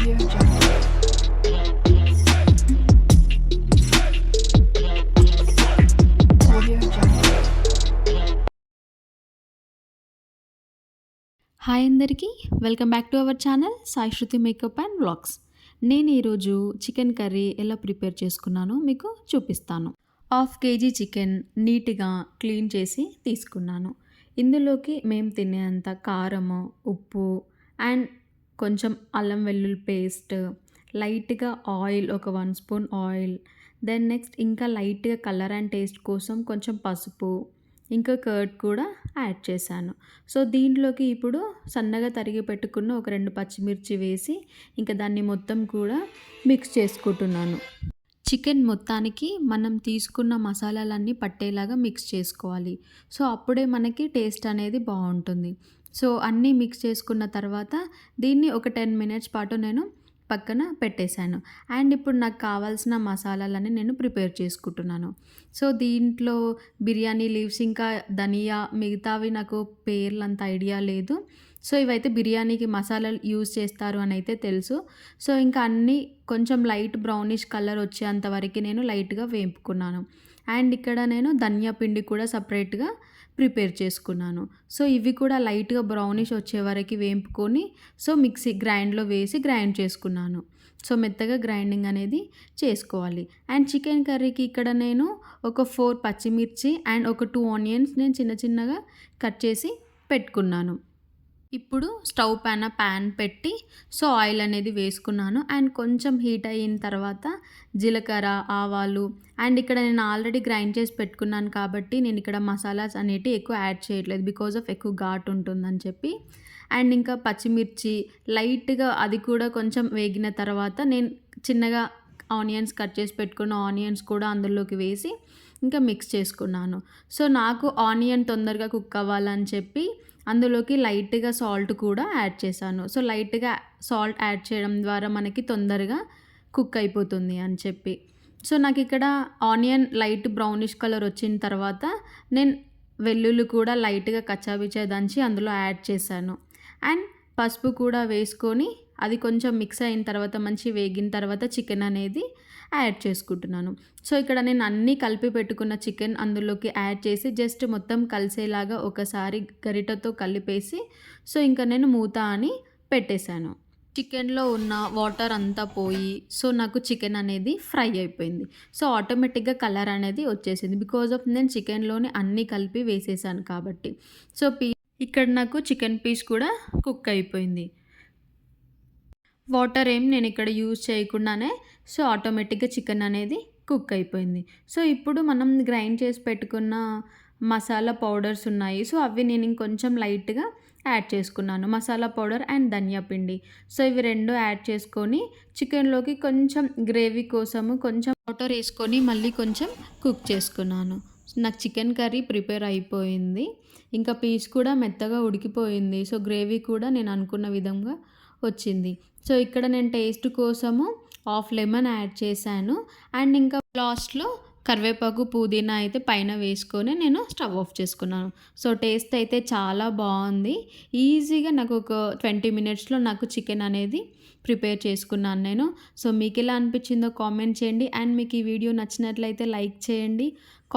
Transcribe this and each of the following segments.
Audio Jungle. Audio Jungle. Hi అందరికీ, welcome back to our channel Sai Shruti makeup and vlogs. నేను ఈరోజు chicken curry ఎలా prepare చేసుకున్నానో మీకు చూపిస్తాను. 1/2 kg చికెన్ నీట్గా క్లీన్ చేసి తీసుకున్నాను. ఇందులోకి మేము తినేంత కారము, ఉప్పు అండ్ కొంచెం అల్లం వెల్లుల్లి పేస్ట్, లైట్గా ఆయిల్, ఒక 1 స్పూన్ ఆయిల్, దెన్ నెక్స్ట్ ఇంకా లైట్గా కలర్ అండ్ టేస్ట్ కోసం కొంచెం పసుపు, ఇంకా కర్డ్ కూడా యాడ్ చేశాను. సో దీంట్లోకి ఇప్పుడు సన్నగా తరిగి పెట్టుకున్న ఒక 2 పచ్చిమిర్చి వేసి ఇంకా దాన్ని మొత్తం కూడా మిక్స్ చేసుకుంటున్నాను. చికెన్ మొత్తానికి మనం తీసుకున్న మసాలాలన్నీ పట్టేలాగా మిక్స్ చేసుకోవాలి. సో అప్పుడే మనకి టేస్ట్ అనేది బాగుంటుంది. సో అన్నీ మిక్స్ చేసుకున్న తర్వాత దీన్ని ఒక 10 మినిట్స్ పాటు నేను పక్కన పెట్టేశాను. అండ్ ఇప్పుడు నాకు కావాల్సిన మసాలాలన్నీ నేను ప్రిపేర్ చేసుకుంటున్నాను. సో దీంట్లో బిర్యానీ లీవ్స్, ఇంకా ధనియా, మిగతావి నాకు పేర్లంత ఐడియా లేదు. సో ఇవైతే బిర్యానీకి మసాలాలు యూజ్ చేస్తారు అని అయితే తెలుసు. సో ఇంకా అన్నీ కొంచెం లైట్ బ్రౌనిష్ కలర్ వచ్చేంత వరకు నేను లైట్గా వేపుకున్నాను. అండ్ ఇక్కడ నేను ధనియా పిండి కూడా సపరేట్గా ప్రిపేర్ చేసుకున్నాను. సో ఇవి కూడా లైట్గా బ్రౌనిష్ వచ్చే వరకు వేపుకొని సో మిక్సీ గ్రైండ్లో వేసి గ్రైండ్ చేసుకున్నాను. సో మెత్తగా గ్రైండింగ్ అనేది చేసుకోవాలి. అండ్ చికెన్ కర్రీకి ఇక్కడ నేను ఒక 4 పచ్చిమిర్చి అండ్ ఒక 2 ఆనియన్స్ నేను చిన్న చిన్నగా కట్ చేసి పెట్టుకున్నాను. ఇప్పుడు స్టవ్ పైన ప్యాన్ పెట్టి సో ఆయిల్ అనేది వేసుకున్నాను. అండ్ కొంచెం హీట్ అయిన తర్వాత జీలకర్ర, ఆవాలు, అండ్ ఇక్కడ నేను ఆల్రెడీ గ్రైండ్ చేసి పెట్టుకున్నాను కాబట్టి నేను ఇక్కడ మసాలాస్ అనేటివి ఎక్కువ యాడ్ చేయట్లేదు, బికాజ్ ఆఫ్ ఎక్కువ ఘాటు ఉంటుందని చెప్పి. అండ్ ఇంకా పచ్చిమిర్చి లైట్గా అది కూడా కొంచెం వేగిన తర్వాత నేను చిన్నగా ఆనియన్స్ కట్ చేసి పెట్టుకున్న ఆనియన్స్ కూడా అందులోకి వేసి ఇంకా మిక్స్ చేసుకున్నాను. సో నాకు ఆనియన్ తొందరగా కుక్ అవ్వాలని చెప్పి అందులోకి లైట్గా సాల్ట్ కూడా యాడ్ చేశాను. సో లైట్గా సాల్ట్ యాడ్ చేయడం ద్వారా మనకి తొందరగా కుక్ అయిపోతుంది అని చెప్పి. సో నాకు ఇక్కడ ఆనియన్ లైట్ బ్రౌనిష్ కలర్ వచ్చిన తర్వాత నేను వెల్లుల్లి కూడా లైట్గా కచ్చాబిచ్చా దంచి అందులో యాడ్ చేశాను. అండ్ పసుపు కూడా వేసుకొని అది కొంచెం మిక్స్ అయిన తర్వాత మంచి వేగిన తర్వాత చికెన్ అనేది యాడ్ చేసుకుంటున్నాను. సో ఇక్కడ నేను అన్నీ కలిపి పెట్టుకున్న చికెన్ అందులోకి యాడ్ చేసి జస్ట్ మొత్తం కలిసేలాగా ఒకసారి గరిటతో కలిపేసి సో ఇంకా నేను మూత అని పెట్టేశాను. చికెన్లో ఉన్న వాటర్ అంతా పోయి సో నాకు చికెన్ అనేది ఫ్రై అయిపోయింది. సో ఆటోమేటిక్గా కలర్ అనేది వచ్చేసింది, బికాజ్ ఆఫ్ నేను చికెన్లోనే అన్నీ కలిపి వేసేసాను కాబట్టి. సో ఇక్కడ నాకు చికెన్ పీస్ కూడా కుక్ అయిపోయింది. వాటర్ ఏం నేను ఇక్కడ యూజ్ చేయకుండానే సో ఆటోమేటిక్గా చికెన్ అనేది కుక్ అయిపోయింది. సో ఇప్పుడు మనం గ్రైండ్ చేసి పెట్టుకున్న మసాలా పౌడర్స్ ఉన్నాయి. సో అవి నేను ఇంకొంచెం లైట్గా యాడ్ చేసుకున్నాను, మసాలా పౌడర్ అండ్ ధనియా పిండి. సో ఇవి 2 యాడ్ చేసుకొని చికెన్లోకి కొంచెం గ్రేవీ కోసము కొంచెం వాటర్ వేసుకొని మళ్ళీ కొంచెం కుక్ చేసుకున్నాను. నాకు చికెన్ కర్రీ ప్రిపేర్ అయిపోయింది. ఇంకా పీస్ కూడా మెత్తగా ఉడికిపోయింది. సో గ్రేవీ కూడా నేను అనుకున్న విధంగా వచ్చింది. సో ఇక్కడ నేను టేస్ట్ కోసము 1/2 లెమన్ యాడ్ చేశాను. అండ్ ఇంకా లాస్ట్లో కరివేపాకు, పుదీనా అయితే పైన వేసుకొని నేను స్టవ్ ఆఫ్ చేసుకున్నాను. సో టేస్ట్ అయితే చాలా బాగుంది. ఈజీగా నాకు ఒక 20 మినిట్స్లో నాకు చికెన్ అనేది ప్రిపేర్ చేసుకున్నాను నేను. సో మీకు ఎలా అనిపించిందో కామెంట్ చేయండి. అండ్ మీకు ఈ వీడియో నచ్చినట్లయితే లైక్ చేయండి,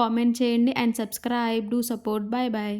కామెంట్ చేయండి and subscribe, do support. Bye bye.